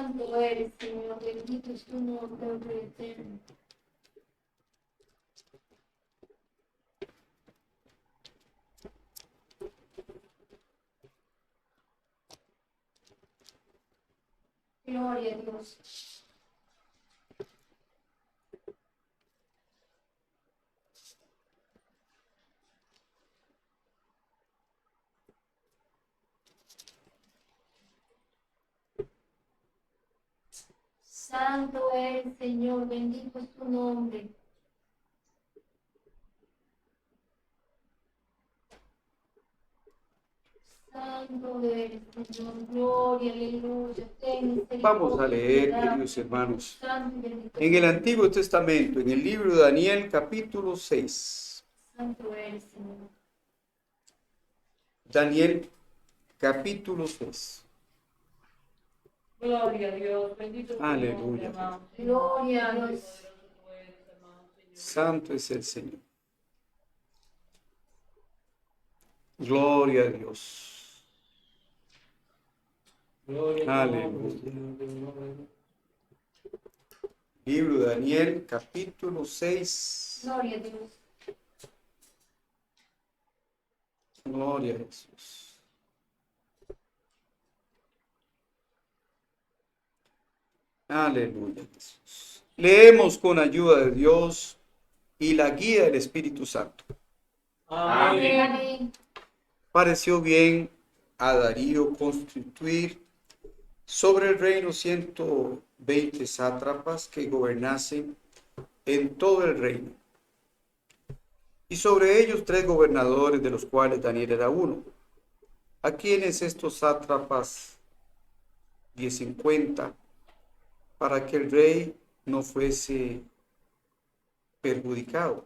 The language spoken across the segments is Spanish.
Santo eres, Señor, bendito es tu nombre, Rey eterno. Gloria a Dios. Santo eres, Señor, bendito es tu nombre. Santo eres, Señor, gloria, aleluya. Ten misericordia, Vamos a leer, piedad, queridos hermanos, Santo y bendito en el eres. Antiguo Testamento, en el libro de Daniel, capítulo 6. Santo eres, Señor. Daniel, capítulo 6. Gloria a Dios, bendito es tu nombre, Aleluya. amado. Gloria a Dios. Poderoso tú eres, amado Señor. Santo es el Señor. Gloria a Dios. Aleluya. Libro de Daniel, capítulo 6. Gloria a Dios. Gloria a Jesús. Aleluya, Jesús. Leemos con ayuda de Dios y la guía del Espíritu Santo. Amén. Amén. Pareció bien a Darío constituir sobre el reino 120 sátrapas que gobernasen en todo el reino, y sobre ellos 3 gobernadores, de los cuales Daniel era uno, a quienes estos sátrapas diesen cuenta, para que el rey no fuese perjudicado.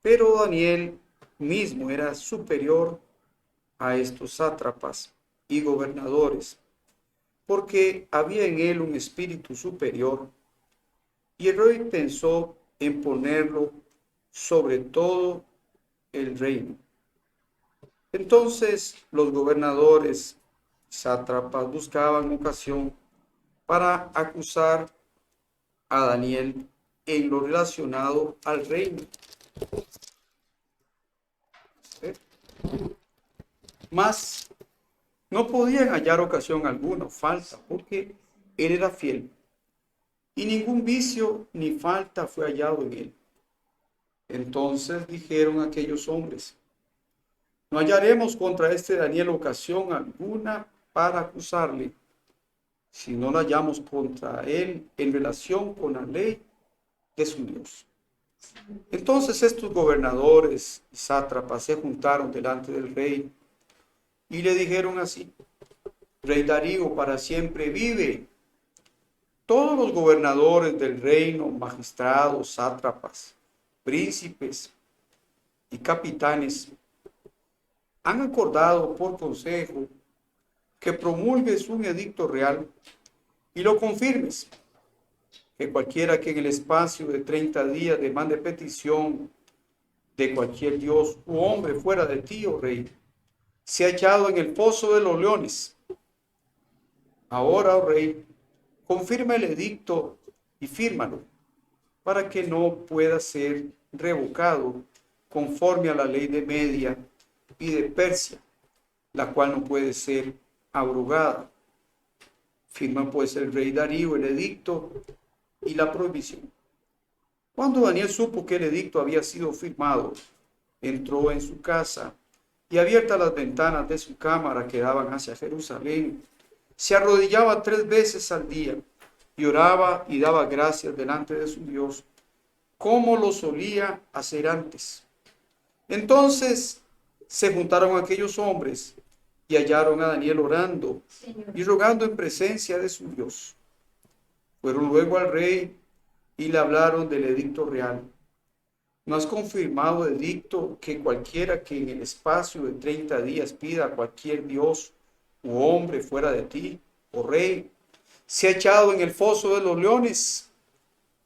Pero Daniel mismo era superior a estos sátrapas y gobernadores, porque había en él un espíritu superior, y el rey pensó en ponerlo sobre todo el reino. Entonces los gobernadores sátrapas buscaban ocasión para acusar a Daniel en lo relacionado al reino. Mas no podían hallar ocasión alguna, falta, porque él era fiel, y ningún vicio ni falta fue hallado en él. Entonces dijeron aquellos hombres: no hallaremos contra este Daniel ocasión alguna para acusarle, si no la hallamos contra él en relación con la ley de su Dios. Entonces estos gobernadores y sátrapas se juntaron delante del rey y le dijeron así: Rey Darío, para siempre vive. Todos los gobernadores del reino, magistrados, sátrapas, príncipes y capitanes han acordado por consejo que promulgues un edicto real y lo confirmes, que cualquiera que en el espacio de 30 días demande petición de cualquier dios u hombre fuera de ti, oh rey, sea echado en el foso de los leones. Ahora, oh rey, confirma el edicto y fírmalo, para que no pueda ser revocado conforme a la ley de Media y de Persia, la cual no puede ser abrogada. Firma pues el rey Darío el edicto y la prohibición. Cuando Daniel supo que el edicto había sido firmado, entró en su casa y, abiertas las ventanas de su cámara que daban hacia Jerusalén, se arrodillaba 3 veces al día y oraba y daba gracias delante de su Dios, como lo solía hacer antes. Entonces se juntaron aquellos hombres y hallaron a Daniel orando y rogando en presencia de su Dios. Fueron luego al rey y le hablaron del edicto real. ¿No has confirmado edicto que cualquiera que en el espacio de 30 días pida a cualquier dios u hombre fuera de ti, oh rey, sea echado en el foso de los leones?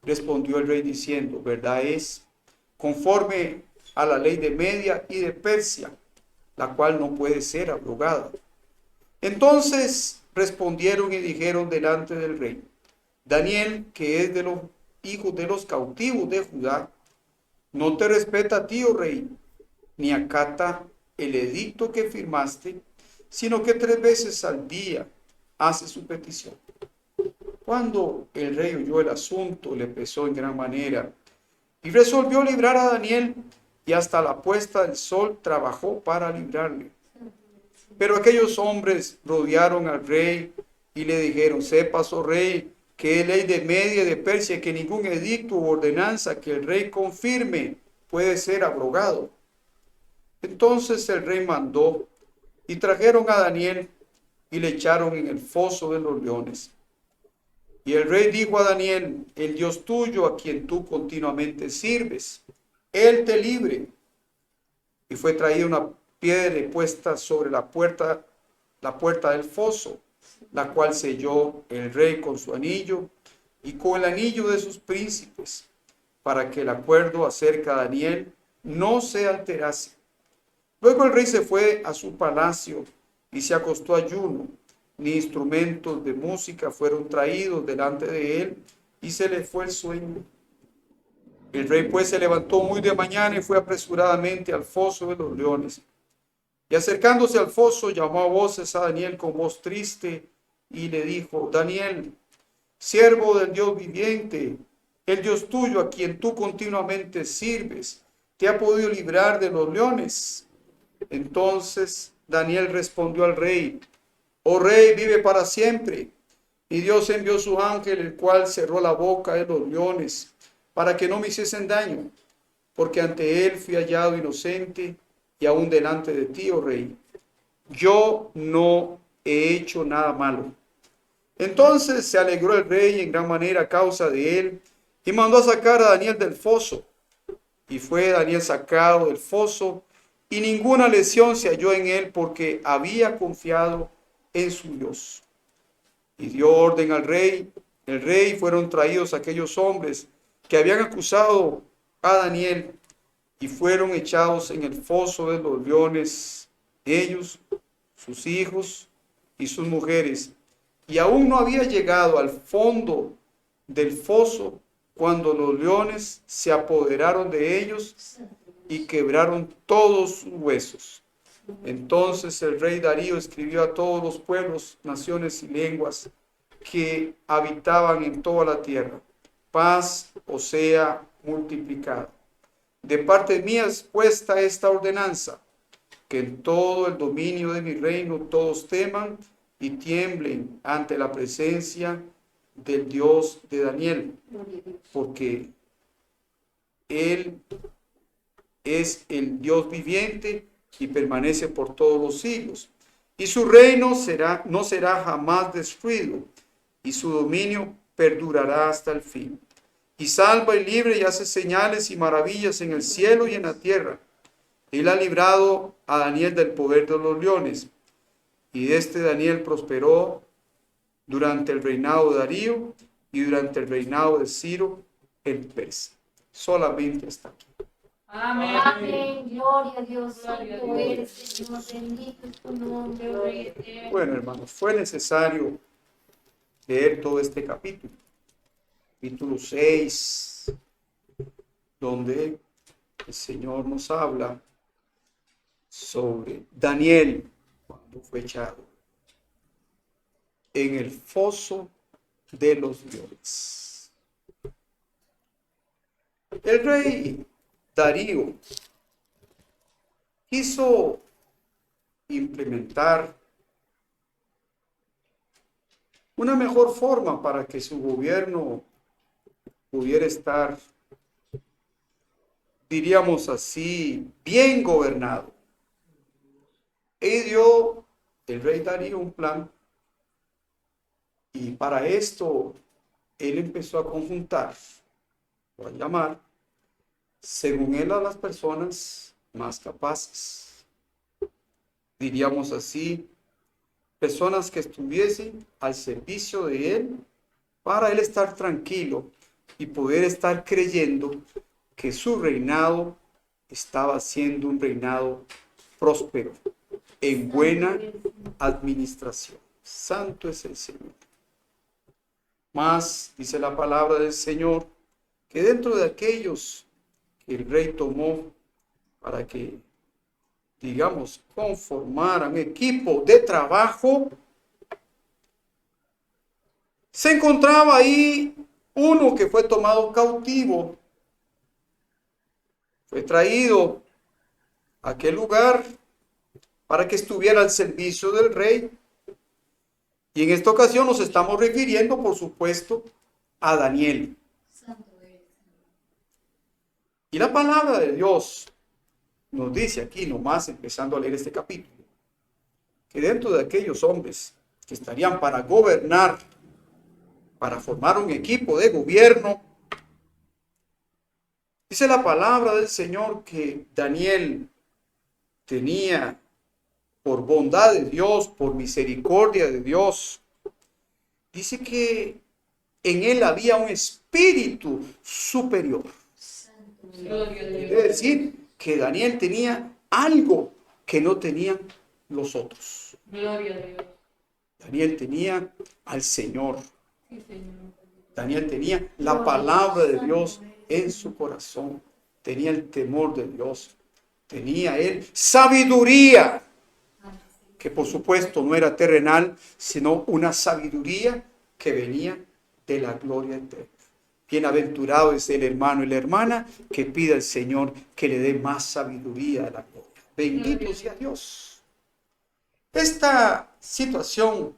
Respondió el rey diciendo: verdad es, conforme a la ley de Media y de Persia, la cual no puede ser abrogada. Entonces respondieron y dijeron delante del rey: Daniel, que es de los hijos de los cautivos de Judá, no te respeta a ti, oh rey, ni acata el edicto que firmaste, sino que 3 veces al día hace su petición. Cuando el rey oyó el asunto, le pesó en gran manera y resolvió librar a Daniel, y hasta la puesta del sol trabajó para librarle. Pero aquellos hombres rodearon al rey y le dijeron: sepas, oh rey, que es ley de Media y de Persia que ningún edicto u ordenanza que el rey confirme puede ser abrogado. Entonces el rey mandó y trajeron a Daniel y le echaron en el foso de los leones. Y el rey dijo a Daniel: el Dios tuyo, a quien tú continuamente sirves, él te libre. Y fue traída una piedra puesta sobre la puerta del foso, la cual selló el rey con su anillo y con el anillo de sus príncipes, para que el acuerdo acerca de Daniel no se alterase. Luego el rey se fue a su palacio y se acostó ayuno, ni instrumentos de música fueron traídos delante de él, y se le fue el sueño. El rey pues se levantó muy de mañana y fue apresuradamente al foso de los leones. Y acercándose al foso, llamó a voces a Daniel con voz triste y le dijo: Daniel, siervo del Dios viviente, el Dios tuyo, a quien tú continuamente sirves, ¿te ha podido librar de los leones? Entonces Daniel respondió al rey: oh rey, vive para siempre. Y Dios envió su ángel, el cual cerró la boca de los leones, para que no me hiciesen daño, porque ante él fui hallado inocente, y aún delante de ti, oh rey, yo no he hecho nada malo. Entonces se alegró el rey en gran manera a causa de él, y mandó a sacar a Daniel del foso. Y fue Daniel sacado del foso, y ninguna lesión se halló en él, porque había confiado en su Dios. Y dio orden al rey. El rey fueron traídos aquellos hombres que habían acusado a Daniel, y fueron echados en el foso de los leones, ellos, sus hijos y sus mujeres. Y aún no había llegado al fondo del foso cuando los leones se apoderaron de ellos y quebraron todos sus huesos. Entonces el rey Darío escribió a todos los pueblos, naciones y lenguas que habitaban en toda la tierra: paz os sea multiplicada. De parte mía es puesta esta ordenanza, que en todo el dominio de mi reino todos teman y tiemblen ante la presencia del Dios de Daniel, porque él es el Dios viviente y permanece por todos los siglos. Y su reino no será jamás destruido, y su dominio perdurará hasta el fin. Y salva y libre y hace señales y maravillas en el cielo y en la tierra. Él ha librado a Daniel del poder de los leones. Y este Daniel prosperó durante el reinado de Darío y durante el reinado de Ciro el persa. Solamente hasta aquí. Amén. Amén. Gloria a Dios. Gloria a Santo Dios. eres, Señor. Bendito es tu nombre, oh Rey eterno. Bueno, hermanos, fue necesario leer todo este capítulo. Capítulo 6, donde el Señor nos habla sobre Daniel cuando fue echado en el foso de los leones. El rey Darío quiso implementar una mejor forma para que su gobierno pudiera estar, diríamos así, bien gobernado. Y dio el rey Darío un plan, y para esto él empezó a conjuntar, o a llamar, según él, a las personas más capaces, diríamos así, personas que estuviesen al servicio de él, para él estar tranquilo y poder estar creyendo que su reinado estaba siendo un reinado próspero, en buena administración. Santo es el Señor. Más dice la palabra del Señor que dentro de aquellos que el rey tomó para que, digamos, conformaran equipo de trabajo, se encontraba ahí uno que fue tomado cautivo, fue traído a aquel lugar para que estuviera al servicio del rey. Y en esta ocasión nos estamos refiriendo, por supuesto, a Daniel. Santo eres, Señor. Y la palabra de Dios nos dice aquí nomás, empezando a leer este capítulo, que dentro de aquellos hombres que estarían para gobernar, para formar un equipo de gobierno, dice la palabra del Señor que Daniel tenía, por bondad de Dios, por misericordia de Dios, dice que en él había un espíritu superior. Santo eres. Gloria a Quiere Dios. decir que Daniel tenía algo que no tenían los otros. Gloria a Dios. Daniel tenía al Señor. Sí, Señor. Daniel tenía la palabra de Dios en su corazón. Tenía el temor de Dios. Tenía él sabiduría, que por supuesto no era terrenal, sino una sabiduría que venía de la gloria eterna. Bienaventurado es el hermano y la hermana que pida al Señor que le dé más sabiduría a la gloria. Bendito sea Dios. Esta situación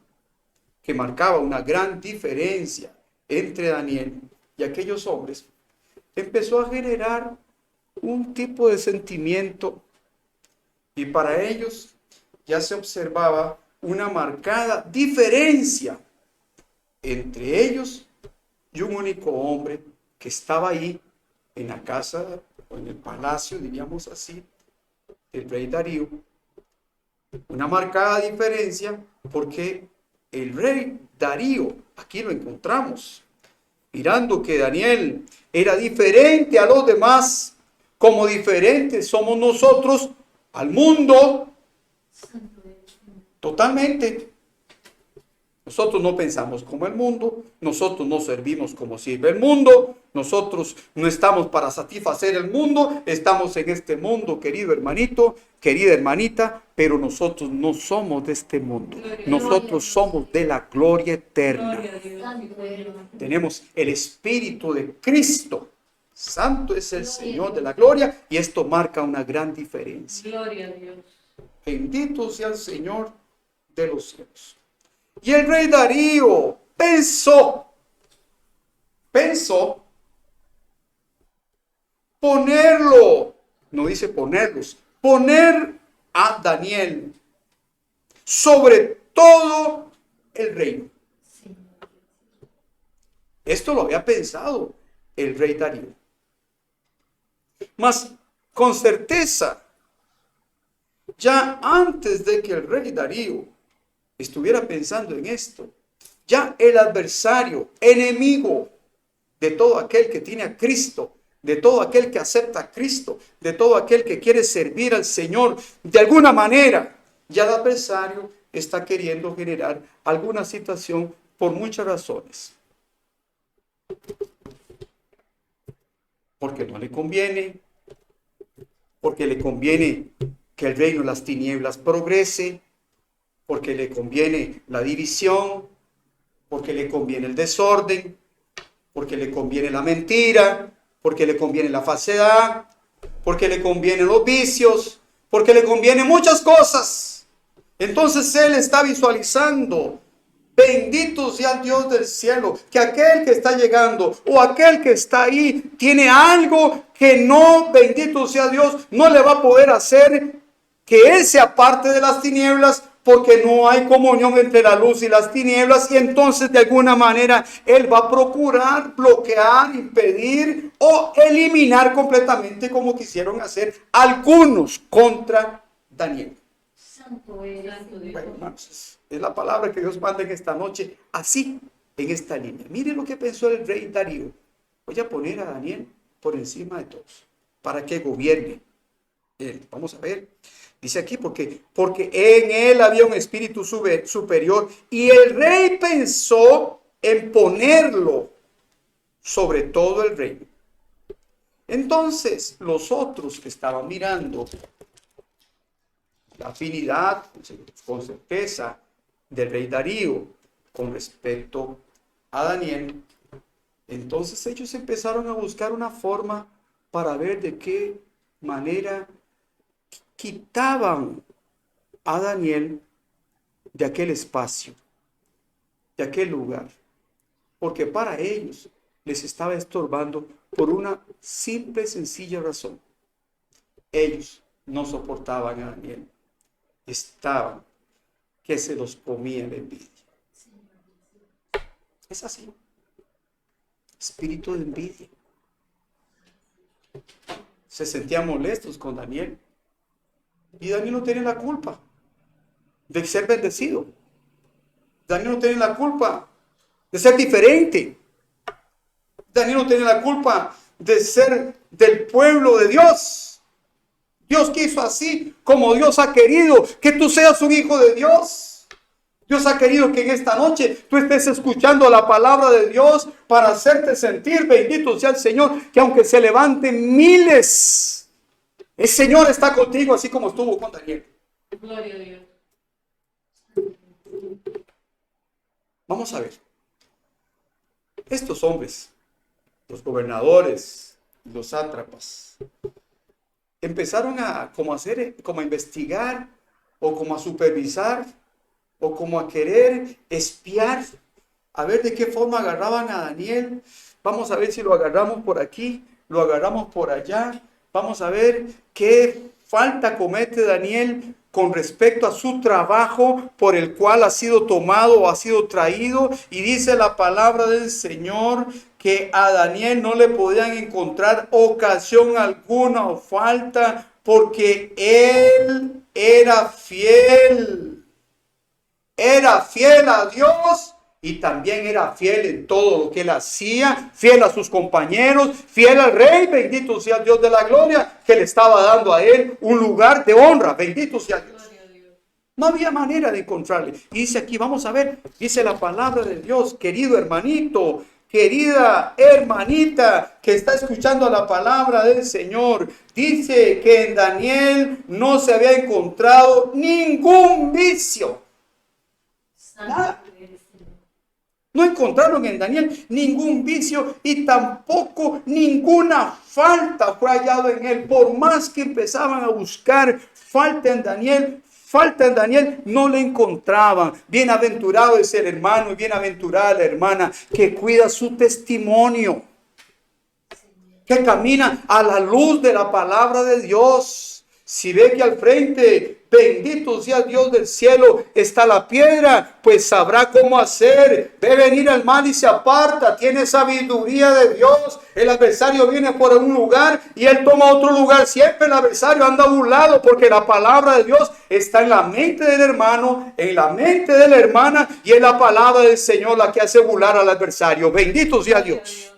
que marcaba una gran diferencia entre Daniel y aquellos hombres, empezó a generar un tipo de sentimiento, y para ellos ya se observaba una marcada diferencia entre ellos y un único hombre que estaba ahí en la casa o en el palacio, diríamos así, del rey Darío. Una marcada diferencia porque el rey Darío, aquí lo encontramos, mirando que Daniel era diferente a los demás, como diferentes somos nosotros al mundo, Santo eres, Señor. totalmente. Nosotros no pensamos como el mundo, nosotros no servimos como sirve el mundo, nosotros no estamos para satisfacer el mundo, estamos en este mundo, querido hermanito, querida hermanita, pero nosotros no somos de este mundo, nosotros somos de la gloria eterna. Gloria a Dios. Santo eres. Tenemos el Espíritu de Cristo, Santo es el Señor de la gloria, y esto marca una gran diferencia. Gloria a Dios. Bendito sea el Señor de los cielos. Y el rey Darío pensó ponerlo, no dice ponerlos, poner a Daniel sobre todo el reino. Señor. Esto lo había pensado el rey Darío. Mas con certeza, ya antes de que el rey Darío estuviera pensando en esto, ya el adversario, enemigo de todo aquel que tiene a Cristo, de todo aquel que acepta a Cristo, de todo aquel que quiere servir al Señor, de alguna manera, ya el adversario está queriendo generar alguna situación por muchas razones. Porque no le conviene, porque le conviene que el reino de las tinieblas progrese, porque le conviene la división, porque le conviene el desorden, porque le conviene la mentira, porque le conviene la falsedad, porque le convienen los vicios, porque le convienen muchas cosas. Entonces él está visualizando, bendito sea el Dios del cielo, que aquel que está llegando o aquel que está ahí tiene algo que no, bendito sea Dios, no le va a poder hacer que él sea parte de las tinieblas, porque no hay comunión entre la luz y las tinieblas, y entonces de alguna manera él va a procurar bloquear, impedir o eliminar completamente, como quisieron hacer algunos contra Daniel. Santo eres. Santo Dios. Bueno, hermanos, es la palabra que Dios manda en esta noche, así, en esta línea. Mire lo que pensó el rey Darío. Voy a poner a Daniel por encima de todos, para que gobierne, Vamos a ver. Dice aquí, porque en él había un espíritu superior y el rey pensó en ponerlo sobre todo el reino. Entonces los otros que estaban mirando la afinidad, con certeza, del rey Darío con respecto a Daniel, entonces ellos empezaron a buscar una forma para ver de qué manera quitaban a Daniel de aquel espacio, de aquel lugar, porque para ellos les estaba estorbando por una simple, sencilla razón. Ellos no soportaban a Daniel, estaban que se los comía la envidia. Es así, espíritu de envidia. Se sentían molestos con Daniel. Y Daniel no tiene la culpa de ser bendecido. Daniel no tiene la culpa de ser diferente. Daniel no tiene la culpa de ser del pueblo de Dios. Dios quiso así, como Dios ha querido que tú seas un hijo de Dios. Dios ha querido que en esta noche tú estés escuchando la palabra de Dios para hacerte sentir, bendito sea el Señor, que aunque se levanten miles, el Señor está contigo así como estuvo con Daniel. Gloria a Dios. Vamos a ver. Estos hombres, los gobernadores, los sátrapas, empezaron a como a investigar o como a supervisar o como a querer espiar, a ver de qué forma agarraban a Daniel. Vamos a ver si lo agarramos por aquí, lo agarramos por allá. Vamos a ver qué falta comete Daniel con respecto a su trabajo por el cual ha sido tomado o ha sido traído. Y dice la palabra del Señor que a Daniel no le podían encontrar ocasión alguna o falta porque él era fiel. Era fiel a Dios y también era fiel en todo lo que él hacía, fiel a sus compañeros, fiel al rey, bendito sea Dios de la gloria, que le estaba dando a él un lugar de honra, bendito sea Dios. No había manera de encontrarle. Y dice aquí, vamos a ver, dice la palabra de Dios, querido hermanito, querida hermanita que está escuchando la palabra del Señor, dice que en Daniel no se había encontrado ningún vicio. Nada. No encontraron en Daniel ningún vicio y tampoco ninguna falta fue hallado en él. Por más que empezaban a buscar falta en Daniel, no le encontraban. Bienaventurado es el hermano y bienaventurada la hermana que cuida su testimonio, que camina a la luz de la palabra de Dios. Si ve que al frente, bendito sea Dios del cielo, está la piedra, pues sabrá cómo hacer. Ve venir el mal y se aparta. Tiene sabiduría de Dios. El adversario viene por un lugar y él toma otro lugar. Siempre el adversario anda burlado porque la palabra de Dios está en la mente del hermano, en la mente de la hermana y en la palabra del Señor la que hace burlar al adversario. Bendito sea Dios.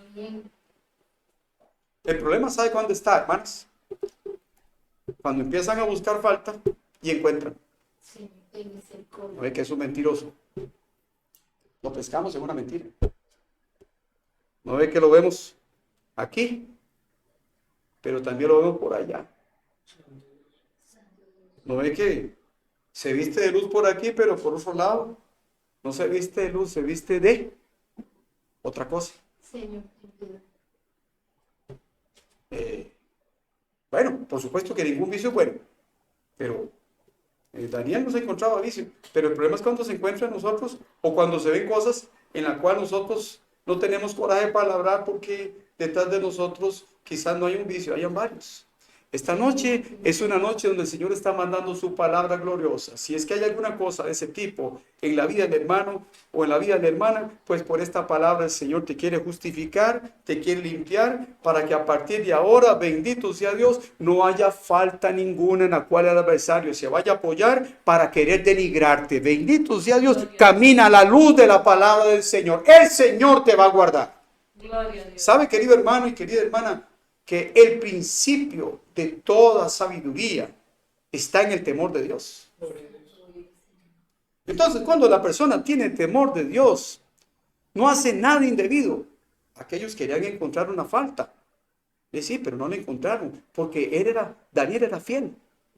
El problema, ¿sabe cuándo está, hermanos? Cuando empiezan a buscar falta y encuentran. ¿No ve que es un mentiroso? Lo pescamos en una mentira. ¿No ve que lo vemos aquí? Pero también lo vemos por allá. ¿No ve que se viste de luz por aquí, pero por otro lado no se viste de luz, se viste de otra cosa? Bueno, por supuesto que ningún vicio es bueno, pero Daniel no se encontraba vicio, pero el problema es cuando se encuentra en nosotros o cuando se ven cosas en las cuales nosotros no tenemos coraje para hablar porque detrás de nosotros quizás no hay un vicio, hayan varios. Esta noche es una noche donde el Señor está mandando su palabra gloriosa. Si es que hay alguna cosa de ese tipo en la vida del hermano o en la vida de la hermana, pues por esta palabra el Señor te quiere justificar, te quiere limpiar, para que a partir de ahora, bendito sea Dios, no haya falta ninguna en la cual el adversario se vaya a apoyar para querer denigrarte. Bendito sea Dios, camina a la luz de la palabra del Señor. El Señor te va a guardar. Gloria a Dios. ¿Sabe, querido hermano y querida hermana? que el principio de toda sabiduría está en el temor de Dios. Entonces, cuando la persona tiene temor de Dios, no hace nada indebido. Aquellos querían encontrar una falta. Sí, pero no la encontraron, porque Daniel era fiel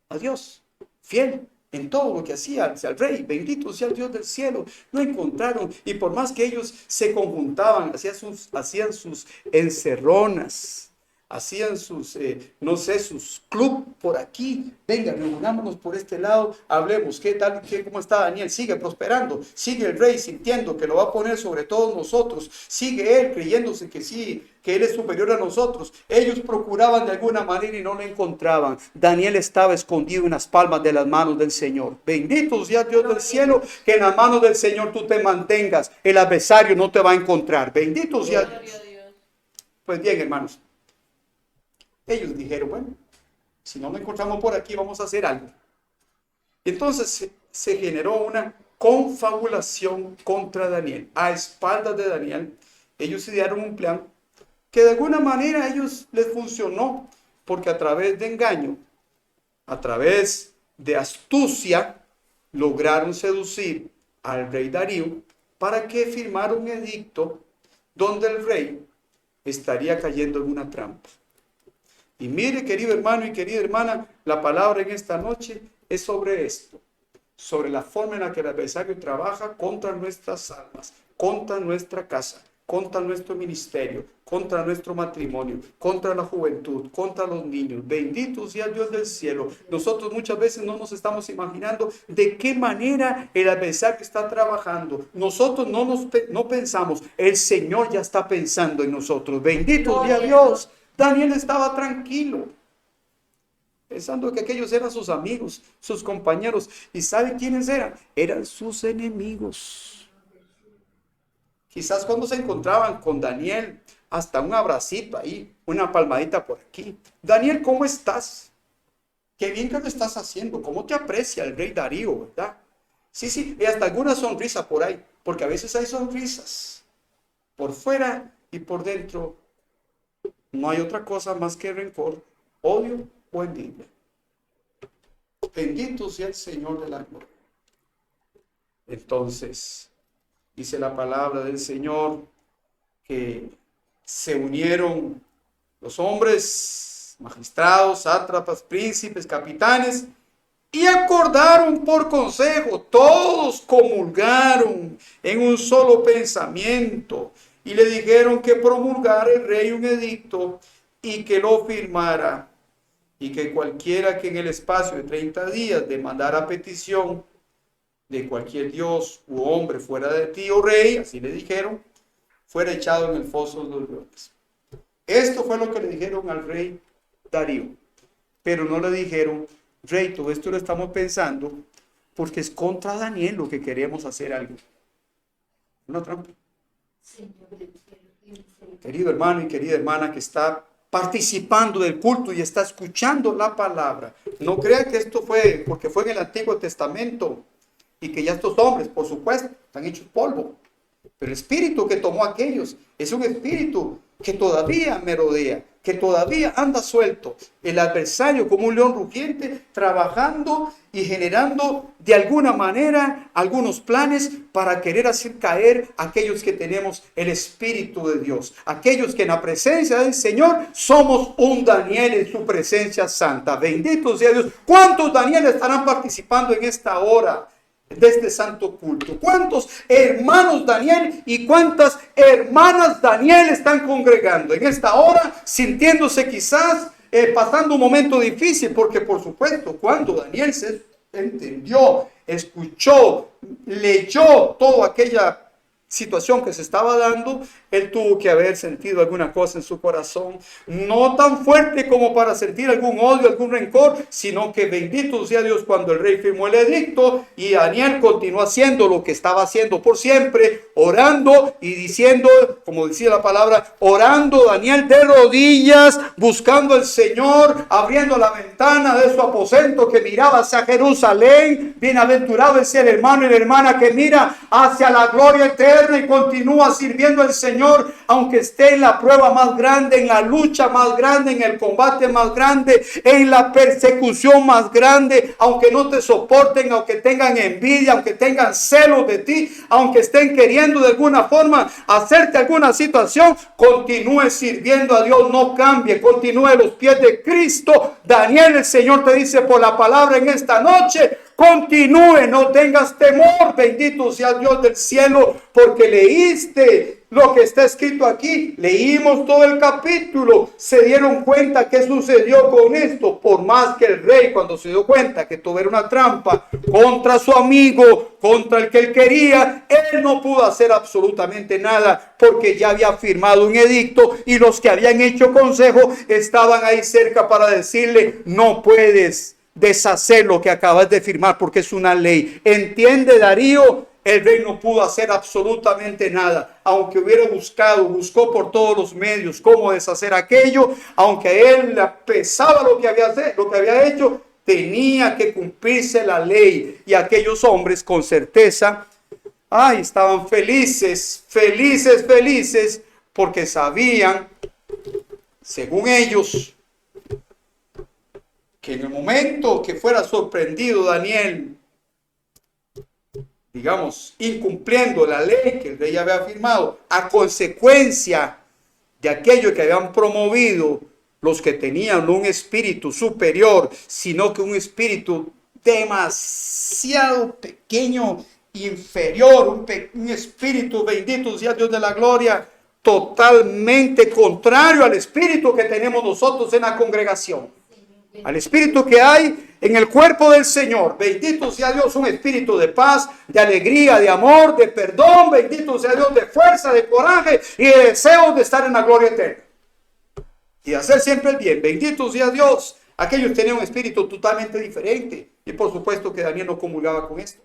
a Dios, fiel en todo lo que hacía hacia el rey. Bendito sea el Dios del cielo. No encontraron, y por más que ellos se conjuntaban, hacían sus encerronas, hacían sus, sus club por aquí. Venga, reunámonos por este lado, hablemos. ¿Qué tal? ¿Cómo está Daniel? Sigue prosperando. Sigue el rey sintiendo que lo va a poner sobre todos nosotros. Sigue él creyéndose que sí, que él es superior a nosotros. Ellos procuraban de alguna manera y no lo encontraban. Daniel estaba escondido en las palmas de las manos del Señor. Bendito sea Dios del cielo, que en las manos del Señor tú te mantengas. El adversario no te va a encontrar. Bendito sea Dios. Pues bien, hermanos. Ellos dijeron, bueno, si no lo encontramos por aquí, vamos a hacer algo. Entonces se generó una confabulación contra Daniel. A espaldas de Daniel, ellos idearon un plan que de alguna manera a ellos les funcionó, porque a través de engaño, a través de astucia, lograron seducir al rey Darío para que firmara un edicto donde el rey estaría cayendo en una trampa. Y mire, querido hermano y querida hermana, la palabra en esta noche es sobre esto, sobre la forma en la que el adversario trabaja contra nuestras almas, contra nuestra casa, contra nuestro ministerio, contra nuestro matrimonio, contra la juventud, contra los niños. Bendito sea Dios del cielo. Nosotros muchas veces no nos estamos imaginando de qué manera el adversario está trabajando. Nosotros no pensamos, el Señor ya está pensando en nosotros. Bendito sea Dios. Daniel estaba tranquilo, pensando que aquellos eran sus amigos, sus compañeros. ¿Y sabe quiénes eran? Eran sus enemigos. Quizás cuando se encontraban con Daniel, hasta un abracito ahí, una palmadita por aquí. Daniel, ¿cómo estás? Qué bien que lo estás haciendo. ¿Cómo te aprecia el rey Darío, verdad? Sí, y hasta alguna sonrisa por ahí, porque a veces hay sonrisas por fuera y por dentro. No hay otra cosa más que rencor, odio o envidia. Bendito sea el Señor de la gloria. Entonces, dice la palabra del Señor que se unieron los hombres, magistrados, sátrapas, príncipes, capitanes, y acordaron por consejo. Todos comulgaron en un solo pensamiento. Y le dijeron que promulgara el rey un edicto y que lo firmara, y que cualquiera que en el espacio de 30 días demandara petición de cualquier dios u hombre fuera de ti, oh rey, así le dijeron, fuera echado en el foso de los leones. Esto fue lo que le dijeron al rey Darío, pero no le dijeron, rey, todo esto lo estamos pensando porque es contra Daniel lo que queremos hacer algo. Una trampa. Querido hermano y querida hermana que está participando del culto y está escuchando la palabra, no crea que esto fue porque fue en el Antiguo Testamento y que ya estos hombres, por supuesto, están hechos polvo. Pero el espíritu que tomó a aquellos es un espíritu que todavía merodea, que todavía anda suelto. El adversario como un león rugiente trabajando y generando de alguna manera algunos planes para querer hacer caer a aquellos que tenemos el Espíritu de Dios. Aquellos que en la presencia del Señor somos un Daniel en su presencia santa. Bendito sea Dios. ¿Cuántos Daniel estarán participando en esta hora de este santo culto? ¿Cuántos hermanos Daniel y cuántas hermanas Daniel están congregando en esta hora, sintiéndose quizás pasando un momento difícil? Porque por supuesto, cuando Daniel se entendió, escuchó, leyó toda aquella situación que se estaba dando, él tuvo que haber sentido alguna cosa en su corazón, no tan fuerte como para sentir algún odio, algún rencor, sino que bendito sea Dios cuando el rey firmó el edicto y Daniel continuó haciendo lo que estaba haciendo por siempre, orando y diciendo, como decía la palabra, orando Daniel de rodillas, buscando al Señor, abriendo la ventana de su aposento que miraba hacia Jerusalén. Bienaventurado es el hermano y la hermana que mira hacia la gloria eterna y continúa sirviendo al Señor Señor, aunque esté en la prueba más grande, en la lucha más grande, en el combate más grande, en la persecución más grande, aunque no te soporten, aunque tengan envidia, aunque tengan celos de ti, aunque estén queriendo de alguna forma hacerte alguna situación, continúe sirviendo a Dios, no cambie, continúe a los pies de Cristo. Daniel, el Señor te dice por la palabra en esta noche, continúe, no tengas temor, bendito sea Dios del cielo, porque leíste lo que está escrito aquí, leímos todo el capítulo, se dieron cuenta qué sucedió con esto, por más que el rey cuando se dio cuenta que todo era una trampa contra su amigo, contra el que él quería, él no pudo hacer absolutamente nada, porque ya había firmado un edicto y los que habían hecho consejo estaban ahí cerca para decirle, no puedes deshacer lo que acabas de firmar porque es una ley. ¿Entiende, Darío? El rey no pudo hacer absolutamente nada, aunque hubiera buscó por todos los medios cómo deshacer aquello, aunque a él le pesaba lo que había hecho, tenía que cumplirse la ley. Y aquellos hombres con certeza, estaban felices, porque sabían, según ellos, que en el momento que fuera sorprendido Daniel, digamos, incumpliendo la ley que el rey había firmado, a consecuencia de aquello que habían promovido los que tenían no un espíritu superior, sino que un espíritu demasiado pequeño, inferior, un espíritu, bendito sea Dios de la gloria, totalmente contrario al espíritu que tenemos nosotros en la congregación. Al espíritu que hay en el cuerpo del Señor. Bendito sea Dios, un espíritu de paz, de alegría, de amor, de perdón. Bendito sea Dios, de fuerza, de coraje y de deseo de estar en la gloria eterna y de hacer siempre el bien. Bendito sea Dios. Aquellos tenían un espíritu totalmente diferente, y por supuesto que Daniel no comulgaba con esto.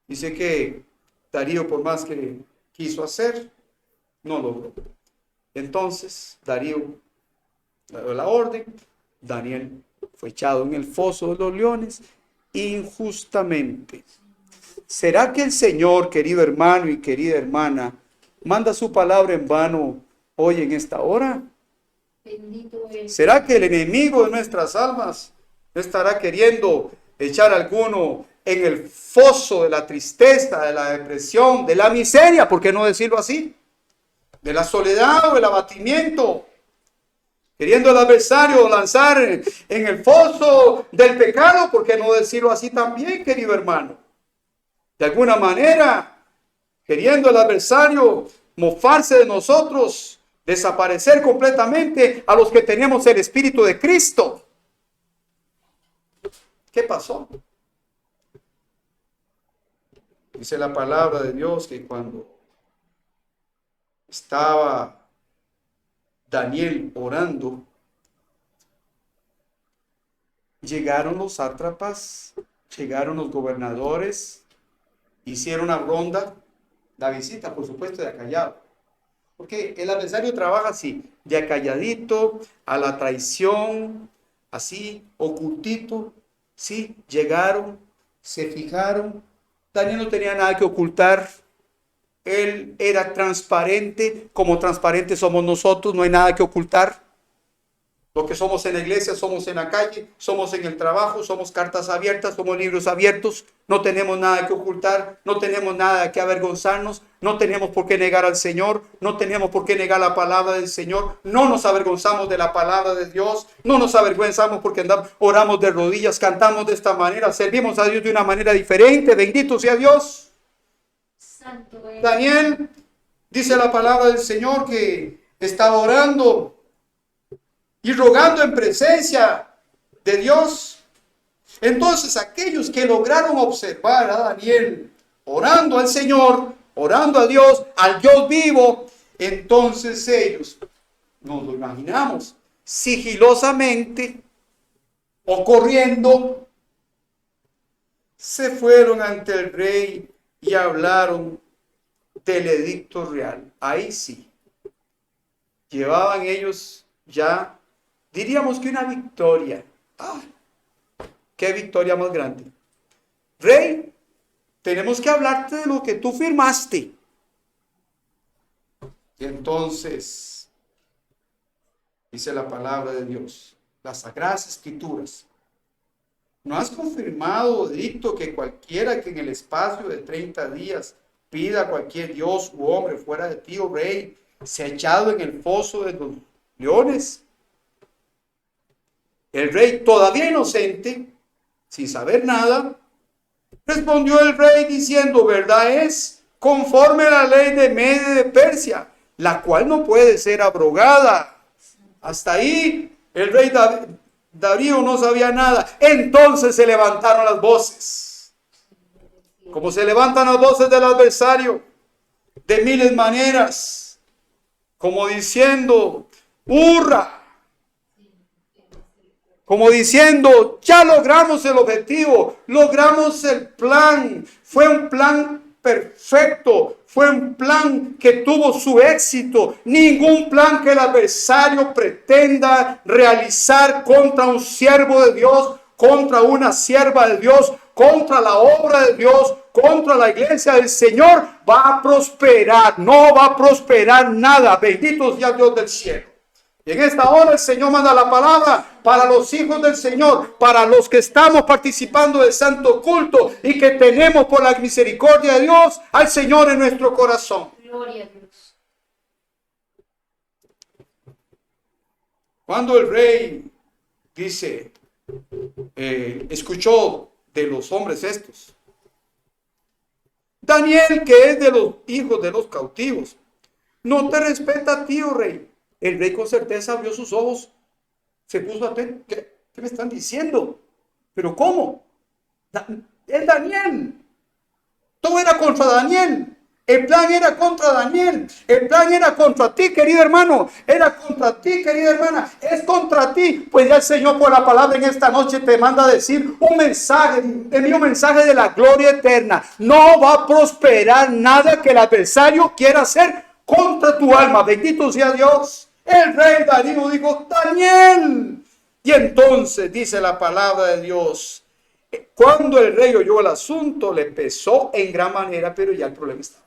Dice que Darío, por más que quiso hacer, no logró. Entonces Darío dio la orden, Daniel fue echado en el foso de los leones injustamente. ¿Será que el Señor, querido hermano y querida hermana, manda su palabra en vano hoy en esta hora? Bendito es. ¿Será que el enemigo de nuestras almas no estará queriendo echar a alguno en el foso de la tristeza, de la depresión, de la miseria, por qué no decirlo así, de la soledad o el abatimiento? Queriendo el adversario lanzar en el foso del pecado, ¿por qué no decirlo así también, querido hermano? De alguna manera, queriendo el adversario mofarse de nosotros, desaparecer completamente a los que tenemos el Espíritu de Cristo. ¿Qué pasó? Dice la palabra de Dios que cuando estaba Daniel orando, llegaron los sátrapas, llegaron los gobernadores, hicieron una ronda, la visita, por supuesto, de acallado. Porque el adversario trabaja así, de acalladito, a la traición, así, ocultito. Sí, llegaron, se fijaron. Daniel no tenía nada que ocultar. Él era transparente, como transparentes somos nosotros, no hay nada que ocultar. Lo que somos en la iglesia, somos en la calle, somos en el trabajo, somos cartas abiertas, somos libros abiertos. No tenemos nada que ocultar, no tenemos nada que avergonzarnos, no tenemos por qué negar al Señor, no tenemos por qué negar la palabra del Señor. No nos avergonzamos de la palabra de Dios, no nos avergonzamos porque oramos de rodillas, cantamos de esta manera, servimos a Dios de una manera diferente. Bendito sea Dios. Santo es. Daniel, dice la palabra del Señor, que estaba orando y rogando en presencia de Dios. Entonces aquellos que lograron observar a Daniel orando al Señor, orando a Dios, al Dios vivo, entonces ellos, nos lo imaginamos, sigilosamente o corriendo, se fueron ante el rey y hablaron del edicto real. Ahí sí, llevaban ellos ya, diríamos que una victoria. ¡Qué victoria más grande! Rey, tenemos que hablarte de lo que tú firmaste. Y entonces, dice la palabra de Dios, las Sagradas Escrituras, ¿no has confirmado o dicto que cualquiera que en el espacio de 30 días pida a cualquier dios u hombre fuera de ti, oh rey, sea echado en el foso de los leones? El rey, todavía inocente, sin saber nada, respondió el rey diciendo, verdad es, conforme a la ley de Media y de Persia, la cual no puede ser abrogada. Hasta ahí el rey Darío no sabía nada. Entonces se levantaron las voces, como se levantan las voces del adversario, de miles maneras, como diciendo, ¡hurra! Como diciendo, ya logramos el objetivo, logramos el plan. Fue un plan perfecto, fue un plan que tuvo su éxito. Ningún plan que el adversario pretenda realizar contra un siervo de Dios, contra una sierva de Dios, contra la obra de Dios, contra la iglesia del Señor, va a prosperar. No va a prosperar nada. Bendito sea Dios del cielo. Y en esta hora el Señor manda la palabra para los hijos del Señor, para los que estamos participando del santo culto y que tenemos por la misericordia de Dios al Señor en nuestro corazón. Gloria a Dios. Cuando el rey dice, escuchó de los hombres estos, Daniel, que es de los hijos de los cautivos, no te respeta a ti, oh rey. El rey con certeza abrió sus ojos, se puso atento. ¿Qué me están diciendo? ¿Pero cómo? Es Daniel. Todo era contra Daniel. El plan era contra Daniel. El plan era contra ti, querido hermano. Era contra ti, querida hermana. Es contra ti. Pues ya el Señor por la palabra en esta noche te manda a decir un mensaje. Envía un mensaje de la gloria eterna. No va a prosperar nada que el adversario quiera hacer contra tu alma. Bendito sea Dios. El rey Darío dijo, Daniel. Y entonces dice la palabra de Dios, cuando el rey oyó el asunto, le pesó en gran manera, pero ya el problema estaba.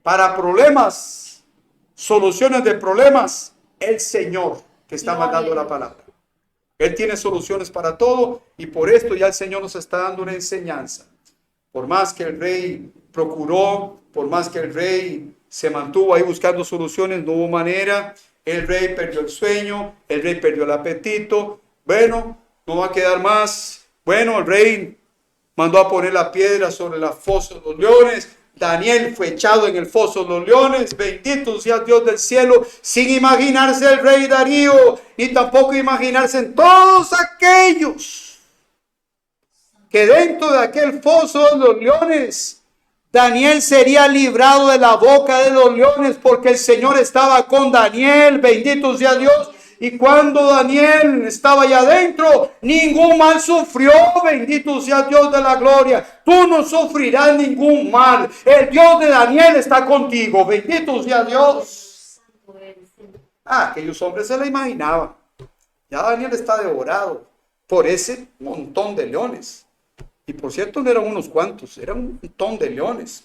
Para problemas, soluciones de problemas, el Señor que está mandando la palabra. Él tiene soluciones para todo y por esto ya el Señor nos está dando una enseñanza. Por más que el rey procuró, por más que el rey se mantuvo ahí buscando soluciones, no hubo manera. El rey perdió el sueño, el rey perdió el apetito. Bueno, no va a quedar más. Bueno, el rey mandó a poner la piedra sobre la fosa de los leones. Daniel fue echado en el foso de los leones. Bendito sea Dios del cielo, sin imaginarse el rey Darío, ni tampoco imaginarse en todos aquellos que dentro de aquel foso de los leones Daniel sería librado de la boca de los leones, porque el Señor estaba con Daniel. Bendito sea Dios. Y cuando Daniel estaba allá adentro, ningún mal sufrió. Bendito sea Dios de la gloria. Tú no sufrirás ningún mal. El Dios de Daniel está contigo. Bendito sea Dios. Aquellos hombres se la imaginaban. Ya Daniel está devorado por ese montón de leones. Y por cierto, no eran unos cuantos, eran un montón de leones.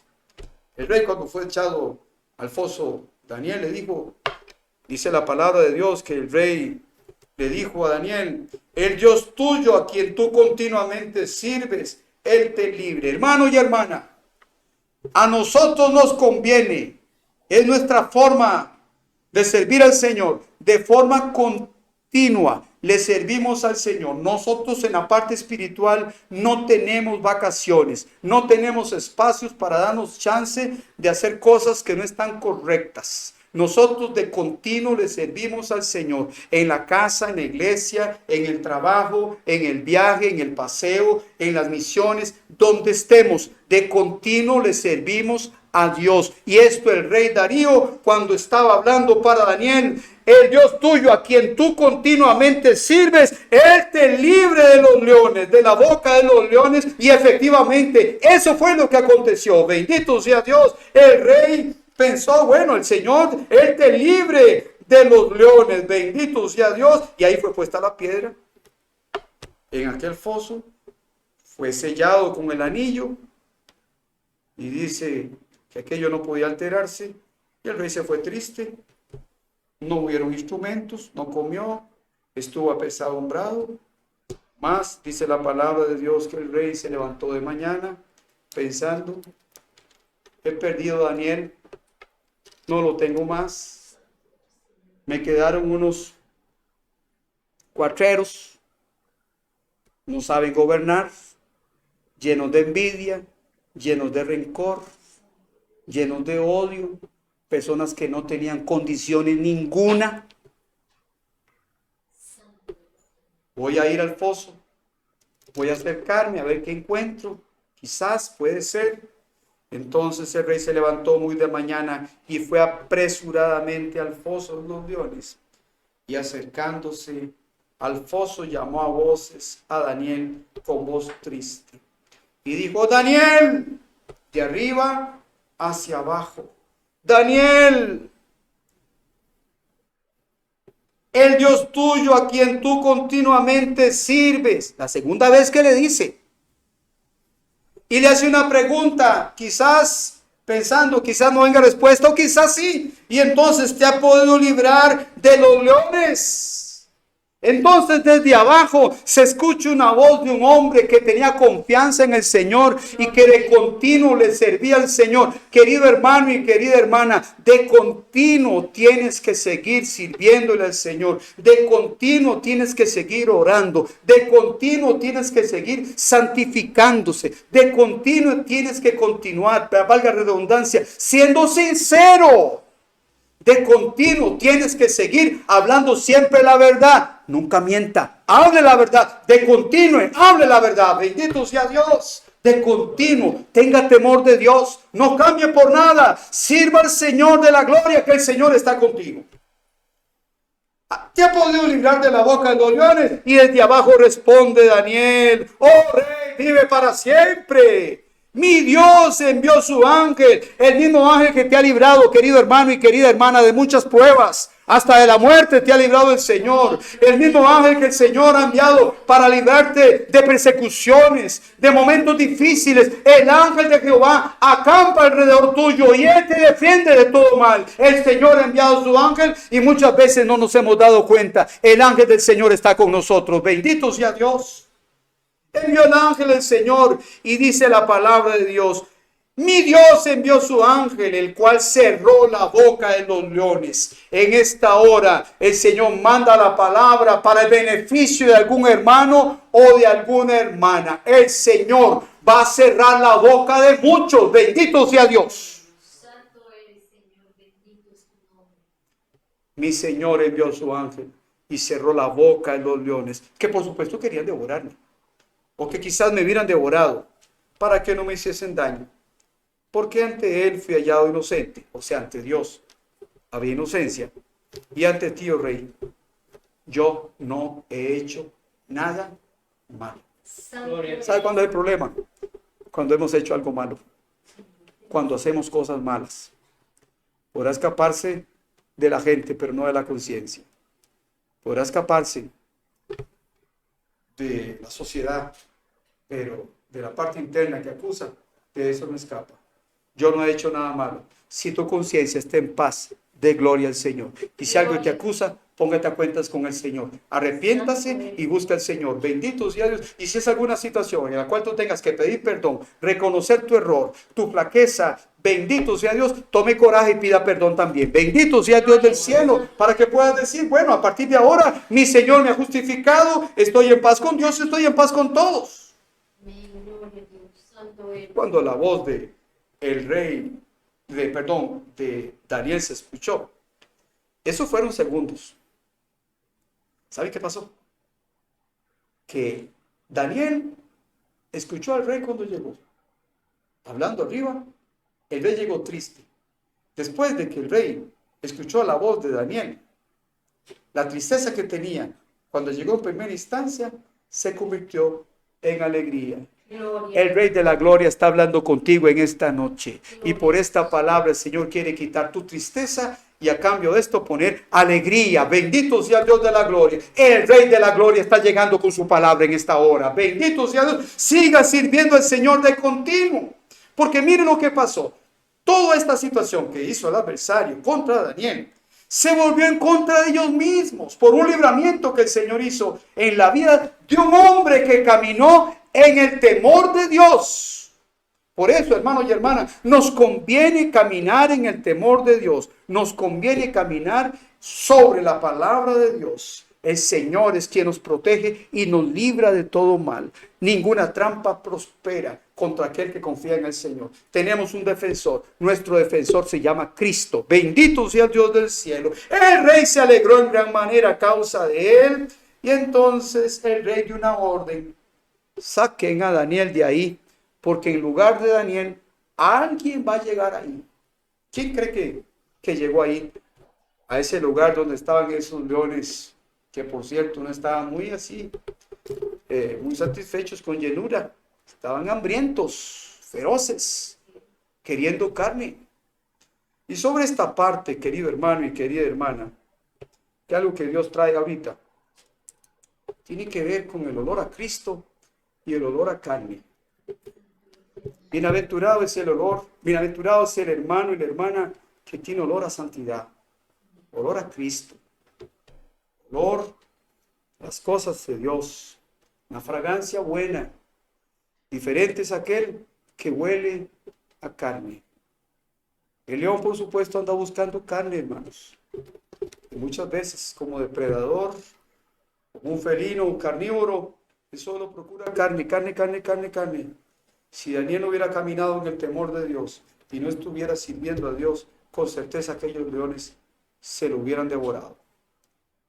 El rey, cuando fue echado al foso, Daniel le dijo, dice la palabra de Dios, que el rey le dijo a Daniel, el Dios tuyo a quien tú continuamente sirves, Él te libre. Hermano y hermana, a nosotros nos conviene, es nuestra forma de servir al Señor, de forma continua. Le servimos al Señor. Nosotros en la parte espiritual no tenemos vacaciones, no tenemos espacios para darnos chance de hacer cosas que no están correctas. Nosotros de continuo le servimos al Señor en la casa, en la iglesia, en el trabajo, en el viaje, en el paseo, en las misiones, donde estemos, de continuo le servimos a Dios. Y esto el rey Darío, cuando estaba hablando para Daniel, el Dios tuyo a quien tú continuamente sirves, Él te libre de los leones, de la boca de los leones. Y efectivamente, eso fue lo que aconteció. Bendito sea Dios. El rey pensó, bueno, el Señor, Él te libre de los leones. Bendito sea Dios. Y ahí fue puesta la piedra. En aquel foso fue sellado con el anillo. Y dice que aquello no podía alterarse. Y el rey se fue triste. No hubieron instrumentos, no comió, estuvo apesadumbrado. Más dice la palabra de Dios que el rey se levantó de mañana pensando: he perdido a Daniel, no lo tengo más. Me quedaron unos cuatreros, no saben gobernar, llenos de envidia, llenos de rencor, llenos de odio, personas que no tenían condiciones ninguna. Voy a ir al foso, voy a acercarme a ver qué encuentro, quizás puede ser. Entonces el rey se levantó muy de mañana y fue apresuradamente al foso de los leones, y acercándose al foso llamó a voces a Daniel con voz triste y dijo: Daniel, de arriba hacia abajo, Daniel, el Dios tuyo a quien tú continuamente sirves. La segunda vez que le dice. Y le hace una pregunta, quizás pensando, quizás no venga respuesta, o quizás sí. Y entonces te ha podido librar de los leones. Entonces desde abajo se escucha una voz de un hombre que tenía confianza en el Señor y que de continuo le servía al Señor. Querido hermano y querida hermana, de continuo tienes que seguir sirviéndole al Señor. De continuo tienes que seguir orando. De continuo tienes que seguir santificándose. De continuo tienes que continuar, valga redundancia, siendo sincero. De continuo tienes que seguir hablando siempre la verdad. Nunca mienta. Hable la verdad. De continuo, hable la verdad. Bendito sea Dios. De continuo, tenga temor de Dios. No cambie por nada. Sirva al Señor de la gloria, que el Señor está contigo. Te ha podido librar de la boca de los leones. Y desde abajo responde Daniel: oh rey, vive para siempre. Mi Dios envió su ángel, el mismo ángel que te ha librado, querido hermano y querida hermana, de muchas pruebas, hasta de la muerte te ha librado el Señor. El mismo ángel que el Señor ha enviado para librarte de persecuciones, de momentos difíciles. El ángel de Jehová acampa alrededor tuyo y Él te defiende de todo mal. El Señor ha enviado su ángel y muchas veces no nos hemos dado cuenta. El ángel del Señor está con nosotros. Bendito sea Dios. Envió el ángel del Señor y dice la palabra de Dios: mi Dios envió su ángel, el cual cerró la boca de los leones. En esta hora el Señor manda la palabra para el beneficio de algún hermano o de alguna hermana. El Señor va a cerrar la boca de muchos. Bendito sea Dios. Santo eres, Señor, bendito es tu nombre. Mi Señor envió su ángel y cerró la boca de los leones, que por supuesto querían devorarme, o que quizás me hubieran devorado, para que no me hiciesen daño. Porque ante Él fui hallado inocente, o sea, ante Dios había inocencia, y ante ti, oh rey, yo no he hecho nada malo. ¿Sabe cuándo es el problema? Cuando hemos hecho algo malo, cuando hacemos cosas malas. Podrá escaparse de la gente, pero no de la conciencia. Podrá escaparse de la sociedad, pero de la parte interna que acusa, de eso no escapa. Yo no he hecho nada malo. Si tu conciencia está en paz, dé gloria al Señor. Y si algo te acusa, póngate a cuentas con el Señor. Arrepiéntase y busca al Señor. Bendito sea Dios. Y si es alguna situación en la cual tú tengas que pedir perdón, reconocer tu error, tu flaqueza, bendito sea Dios, tome coraje y pida perdón también. Bendito sea Dios del cielo, para que puedas decir: bueno, a partir de ahora mi Señor me ha justificado, estoy en paz con Dios, estoy en paz con todos. Cuando la voz de Daniel se escuchó, esos fueron segundos. ¿Sabe qué pasó? Que Daniel escuchó al rey cuando llegó, hablando arriba. El rey llegó triste. Después de que el rey escuchó la voz de Daniel, la tristeza que tenía cuando llegó en primera instancia se convirtió en alegría. El Rey de la Gloria está hablando contigo en esta noche. Y por esta palabra el Señor quiere quitar tu tristeza y a cambio de esto poner alegría. Bendito sea Dios de la Gloria. El Rey de la Gloria está llegando con su palabra en esta hora. Bendito sea Dios. Siga sirviendo al Señor de continuo. Porque mire lo que pasó. toda esta situación que hizo el adversario contra Daniel se volvió en contra de ellos mismos por un libramiento que el Señor hizo en la vida de un hombre que caminó en el temor de Dios. Por eso, hermanos y hermanas, nos conviene caminar en el temor de Dios. Nos conviene caminar sobre la palabra de Dios. El Señor es quien nos protege y nos libra de todo mal. Ninguna trampa prospera contra aquel que confía en el Señor. Tenemos un defensor. Nuestro defensor se llama Cristo. Bendito sea el Dios del cielo. El rey se alegró en gran manera a causa de él. Y entonces el rey dio una orden. Saquen a Daniel de ahí, porque en lugar de Daniel, alguien va a llegar ahí. ¿Quién cree que llegó ahí? A ese lugar donde estaban esos leones, que por cierto no estaban muy así, muy satisfechos con llenura. Estaban hambrientos, feroces, queriendo carne. Y sobre esta parte, querido hermano y querida hermana, que algo que Dios trae ahorita, tiene que ver con el olor a Cristo y el olor a carne. Bienaventurado es el olor, bienaventurado es el hermano y la hermana que tiene olor a santidad, olor a Cristo, olor a las cosas de Dios, una fragancia buena. Diferente es aquel que huele a carne. El león, por supuesto, anda buscando carne, hermanos. Y muchas veces, como depredador, como un felino, un carnívoro, él solo procura carne, carne, carne, carne, carne. Si Daniel no hubiera caminado en el temor de Dios y no estuviera sirviendo a Dios, con certeza aquellos leones se lo hubieran devorado.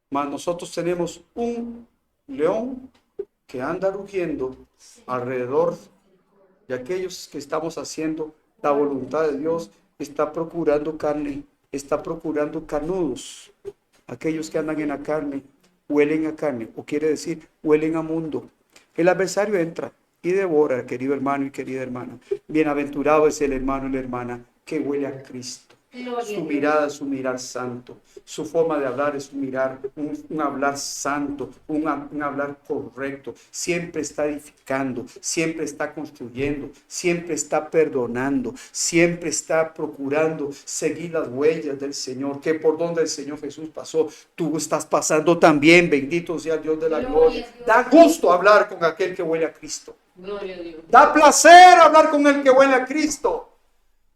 Mas nosotros tenemos un león que anda rugiendo alrededor de aquellos que estamos haciendo la voluntad de Dios. Está procurando carne, está procurando carnudos. Aquellos que andan en la carne huelen a carne, o quiere decir, huelen a mundo. El adversario entra y devora, querido hermano y querida hermana. Bienaventurado es el hermano y la hermana que huele a Cristo. Su mirada es un mirar santo. Su forma de hablar es un mirar, un hablar santo, un hablar correcto. Siempre está edificando, siempre está construyendo, siempre está perdonando, siempre está procurando seguir las huellas del Señor, que por donde el Señor Jesús pasó, tú estás pasando también. Bendito sea Dios de la gloria. Da gusto hablar con aquel que huele a Cristo. Gloria a Dios. Da placer hablar con el que huele a Cristo.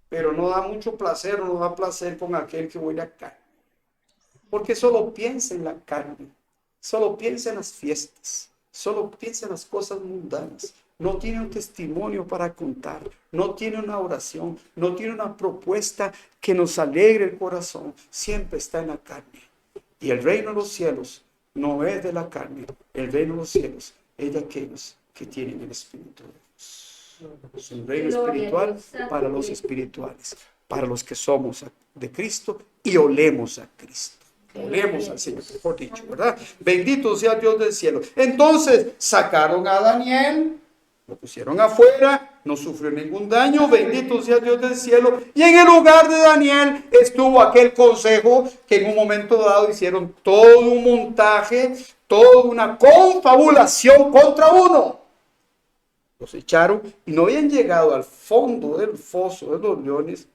Pero no da mucho placer, no da placer con aquel que huele a carne. Porque solo piensa en la carne, solo piensa en las fiestas, solo piensa en las cosas mundanas. No tiene un testimonio para contar, no tiene una oración, no tiene una propuesta que nos alegre el corazón. Siempre está en la carne. Y el reino de los cielos no es de la carne, el reino de los cielos es de aquellos que tienen el Espíritu de Dios. Es un reino espiritual para los espirituales, para los que somos de Cristo y olemos a Cristo. Olemos al Señor, mejor dicho, ¿verdad? Bendito sea Dios del cielo. Entonces sacaron a Daniel, lo pusieron afuera, no sufrió ningún daño. Bendito sea Dios del cielo. Y en el lugar de Daniel estuvo aquel consejo que en un momento dado hicieron todo un montaje, toda una confabulación contra uno. Los echaron y no habían llegado al fondo del foso de los leones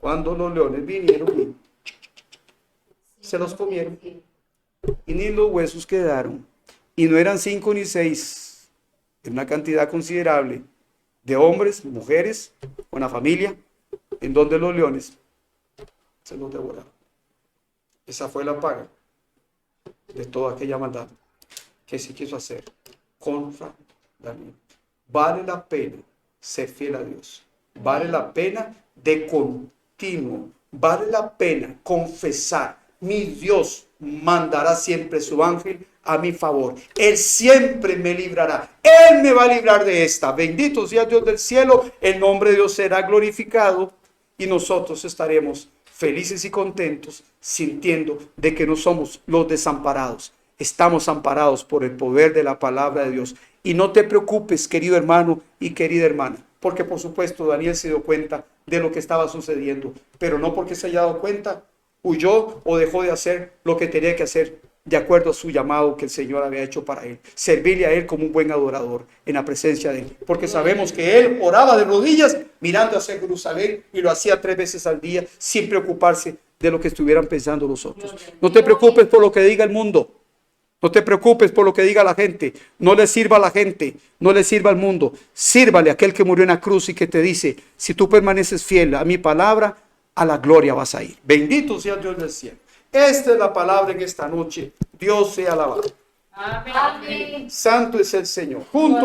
cuando los leones vinieron y se los comieron. Y ni los huesos quedaron. Y no eran 5 ni 6. Era una cantidad considerable de hombres, mujeres, una familia, en donde los leones se los devoraron. Esa fue la paga de toda aquella maldad que se quiso hacer contra Daniel. Vale la pena ser fiel a Dios. Vale la pena de continuo. Vale la pena confesar. Mi Dios mandará siempre su ángel a mi favor. Él siempre me librará. Él me va a librar de esta. Bendito sea Dios del cielo. El nombre de Dios será glorificado y nosotros estaremos felices y contentos sintiendo de que no somos los desamparados. Estamos amparados por el poder de la palabra de Dios. Y no te preocupes, querido hermano y querida hermana, porque por supuesto Daniel se dio cuenta de lo que estaba sucediendo, pero no porque se haya dado cuenta, huyó o dejó de hacer lo que tenía que hacer. de acuerdo a su llamado que el Señor había hecho para él. Servirle a él como un buen adorador en la presencia de él. Porque sabemos que él oraba de rodillas mirando hacia Jerusalén y lo hacía 3 veces al día sin preocuparse de lo que estuvieran pensando los otros. No te preocupes por lo que diga el mundo. No te preocupes por lo que diga la gente. No le sirva a la gente. No le sirva al mundo. Sírvale a aquel que murió en la cruz y que te dice, si tú permaneces fiel a mi palabra, a la gloria vas a ir. Bendito sea Dios del cielo. Esta es la palabra en esta noche. Dios sea alabado. Amén. Amén. Santo es el Señor. Juntos